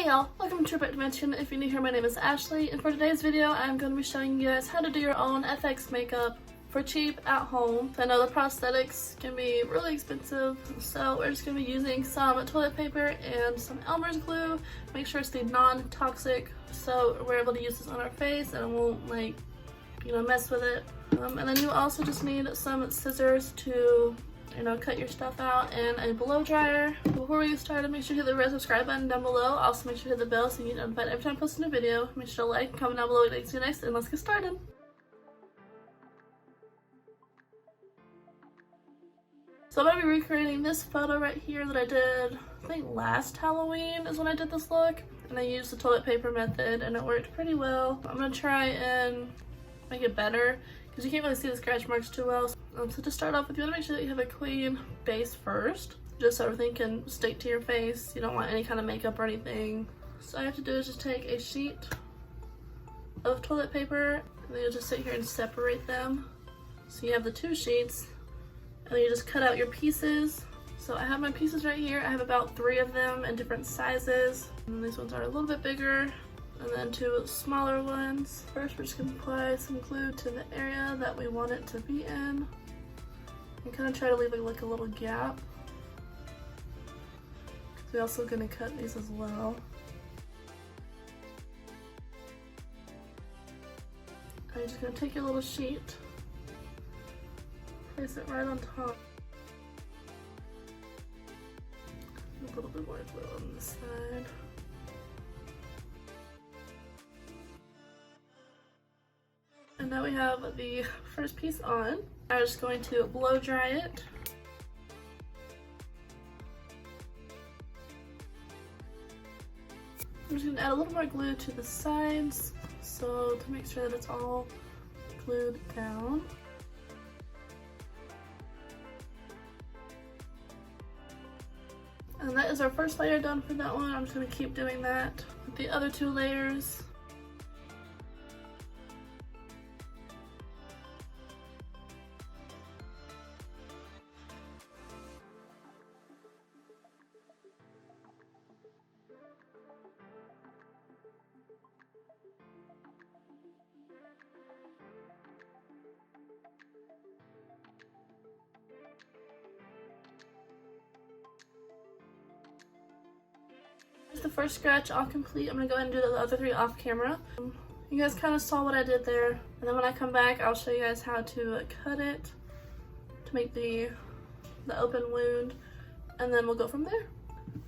y'all, welcome to back to my channel. If you're new here, my name is Ashley, and for today's video I'm going to be showing you guys how to do your own FX makeup for cheap at home. I know the prosthetics can be really expensive, so we're just going to be using some toilet paper and some Elmer's glue. Make sure it's the non-toxic so we're able to use this on our face and it won't mess with it. And then you also just need some scissors to cut your stuff out, and a blow dryer. Before we get started, make sure you hit the red subscribe button down below. Also make sure to hit the bell so you get notified every time I post a new video. Make sure to like, comment down below what you'd like to see next, and let's get started. So I'm going to be recreating this photo right here that I did, I think last Halloween is when I did this look, and I used the toilet paper method and it worked pretty well. I'm going to try and make it better because you can't really see the scratch marks too well. So to start off with, you want to make sure that you have a clean base first, just so everything can stick to your face. You don't want any kind of makeup or anything. So all you have to do is just take a sheet of toilet paper, and then you'll just sit here and separate them. So you have the two sheets, and then you just cut out your pieces. So I have my pieces right here. I have about 3 of them in different sizes. And these ones are a little bit bigger, and then 2 smaller ones. First, we're just gonna apply some glue to the area that we want it to be in. And kind of try to leave like a little gap. We're also gonna cut these as well. I'm just gonna take your little sheet, place it right on top. A little bit more glue on this side. And now we have the first piece on. I'm just going to blow dry it. I'm just going to add a little more glue to the sides, so to make sure that it's all glued down. And that is our first layer done for that one. I'm just going to keep doing that with the other 2 layers. Here's the first scratch all complete. I'm gonna go ahead and do the other 3 off camera. You guys kind of saw what I did there, and then when I come back I'll show you guys how to cut it to make the open wound, and then we'll go from there.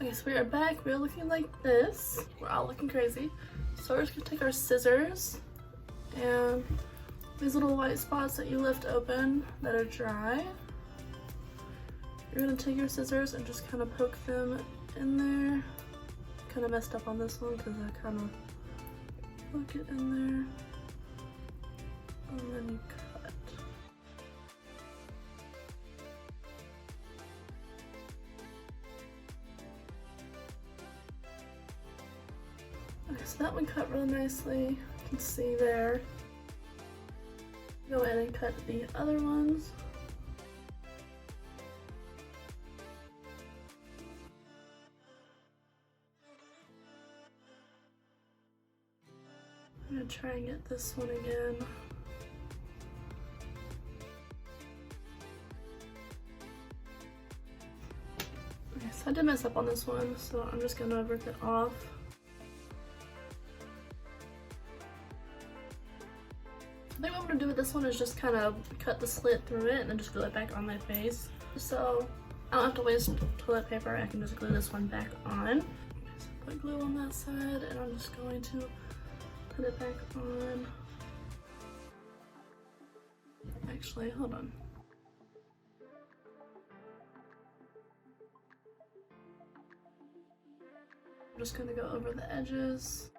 Okay, so we are back. We're looking like this. We're all looking crazy. So we're just gonna take our scissors, and these little white spots that you left open that are dry, you're gonna take your scissors and just kind of poke them in there. Kind of messed up on this one because I kind of poke it in there, and then you cut. Okay, so that one cut really nicely. You can see there. Go ahead and cut the other ones. I'm gonna try and get this one again. Okay, so I did mess up on this one, so I'm just gonna rip it off. I think what I'm gonna do with this one is just kind of cut the slit through it and then just glue it back on my face. So I don't have to waste toilet paper, I can just glue this one back on. Okay, so put glue on that side, and I'm just going to put it back on. Actually, hold on. I'm just gonna go over the edges.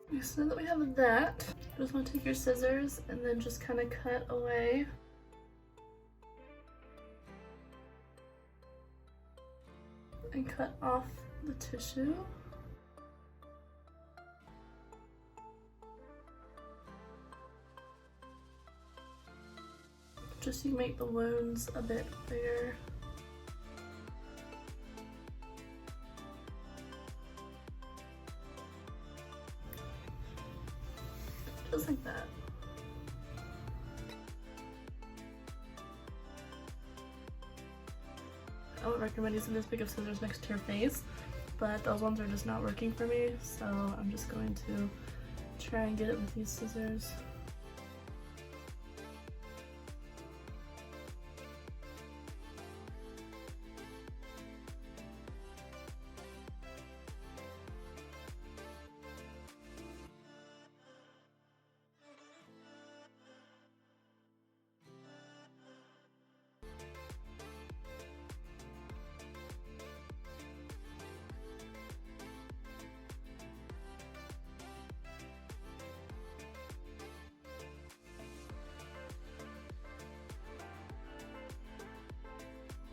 Okay, so now that we have that, you just want to take your scissors and then just kind of cut away. And cut off the tissue. Just so you make the wounds a bit bigger. just like that. I would recommend using this big of scissors next to your face, but those ones are just not working for me, so I'm just going to try and get it with these scissors.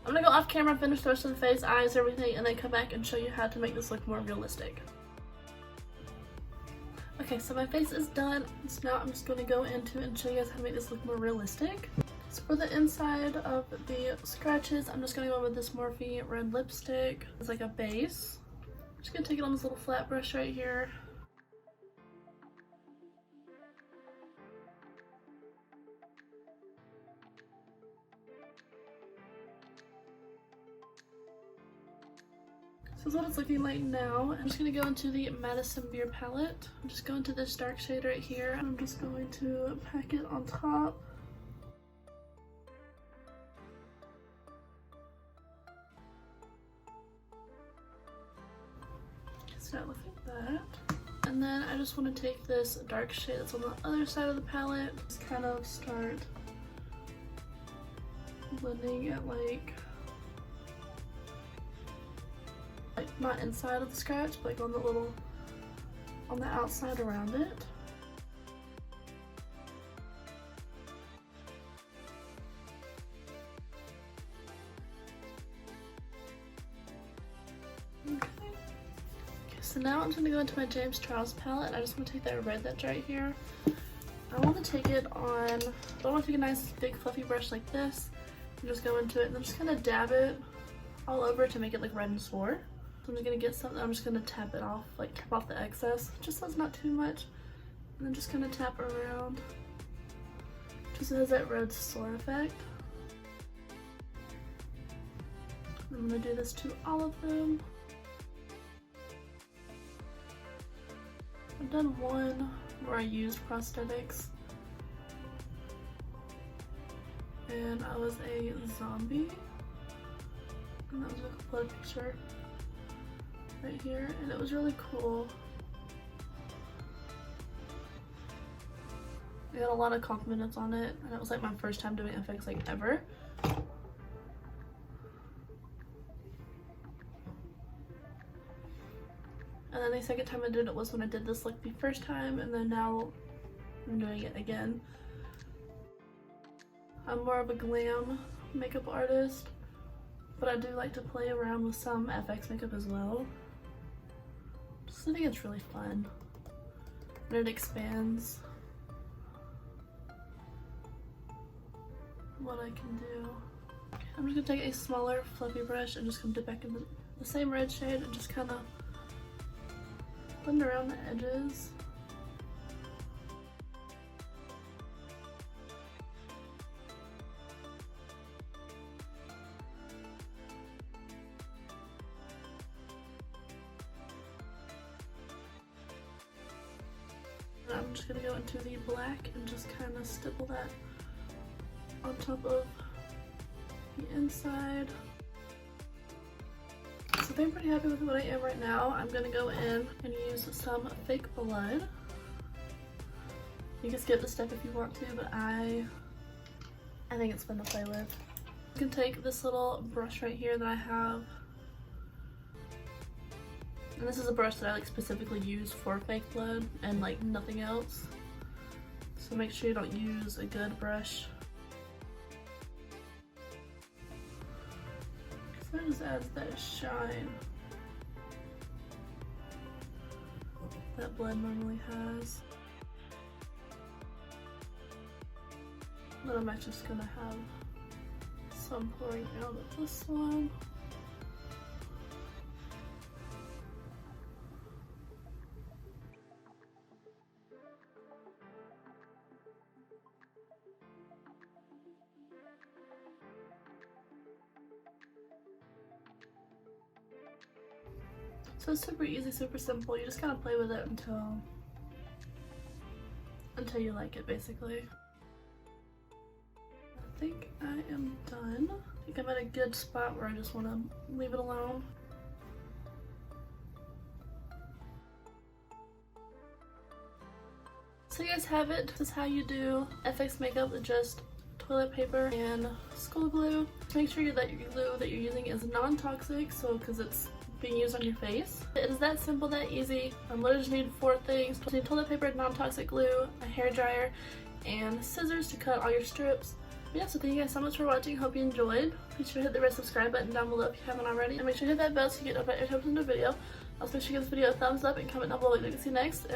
I'm gonna go off camera, finish the rest of the face, eyes, everything, and then come back and show you how to make this look more realistic. Okay, so my face is done, so now I'm just gonna go into and show you guys how to make this look more realistic. So for the inside of the scratches, I'm just gonna go with this Morphe red lipstick. It's like a base. I'm just gonna take it on this little flat brush right here. This is what it's looking like now. I'm just going to go into the Madison Beer palette. I'm just going to this dark shade right here. I'm just going to pack it on top. So that looks like that. And then I just want to take this dark shade that's on the other side of the palette. Just kind of start blending it like not inside of the scratch, but like on the outside around it. Okay, so now I'm going to go into my James Charles palette. I just want to take that red that's right here. I want to take it on, I want to take a nice big fluffy brush like this and just go into it and then just kind of dab it all over to make it like red and sword. So I'm just gonna get something, I'm just gonna tap it off, like tap off the excess, just so it's not too much. And then just gonna tap around, just so it has that red sword effect. I'm gonna do this to all of them. I've done one where I used prosthetics. And I was a zombie. And that was a blood picture right here, and it was really cool. I got a lot of compliments on it, and it was like my first time doing FX like ever. And then the second time I did it was when I did this look the first time, and then now I'm doing it again. I'm more of a glam makeup artist, but I do like to play around with some FX makeup as well. I think it's really fun, and it expands what I can do. I'm just gonna take a smaller fluffy brush and just come dip back into the same red shade and just kind of blend around the edges. I'm just gonna go into the black and just kind of stipple that on top of the inside. So I think I'm pretty happy with what I am right now. I'm gonna go in and use some fake blood. You can skip this step if you want to, but I think it's fun to play with. You can take this little brush right here that I have. And this is a brush that I like specifically use for fake blood and like nothing else. So make sure you don't use a good brush. So it just adds that shine that blood normally has. Then I'm just gonna have some pouring out of this one. So it's super easy, super simple. You just kind of play with it until you like it, basically. I think I am done. I think I'm at a good spot where I just want to leave it alone. So you guys have it. This is how you do FX makeup with just toilet paper and school glue. Make sure that your glue that you're using is non-toxic, so because it's being used on your face. It is that simple, that easy. Literally just need 4 things. You need toilet paper, non-toxic glue, a hair dryer, and scissors to cut all your strips. Yeah, so thank you guys so much for watching. Hope you enjoyed. Be sure to hit the red subscribe button down below if you haven't already. And make sure to hit that bell so you get notified every time I post a new video. Also make sure you give this video a thumbs up and comment down below what you'd like to see next.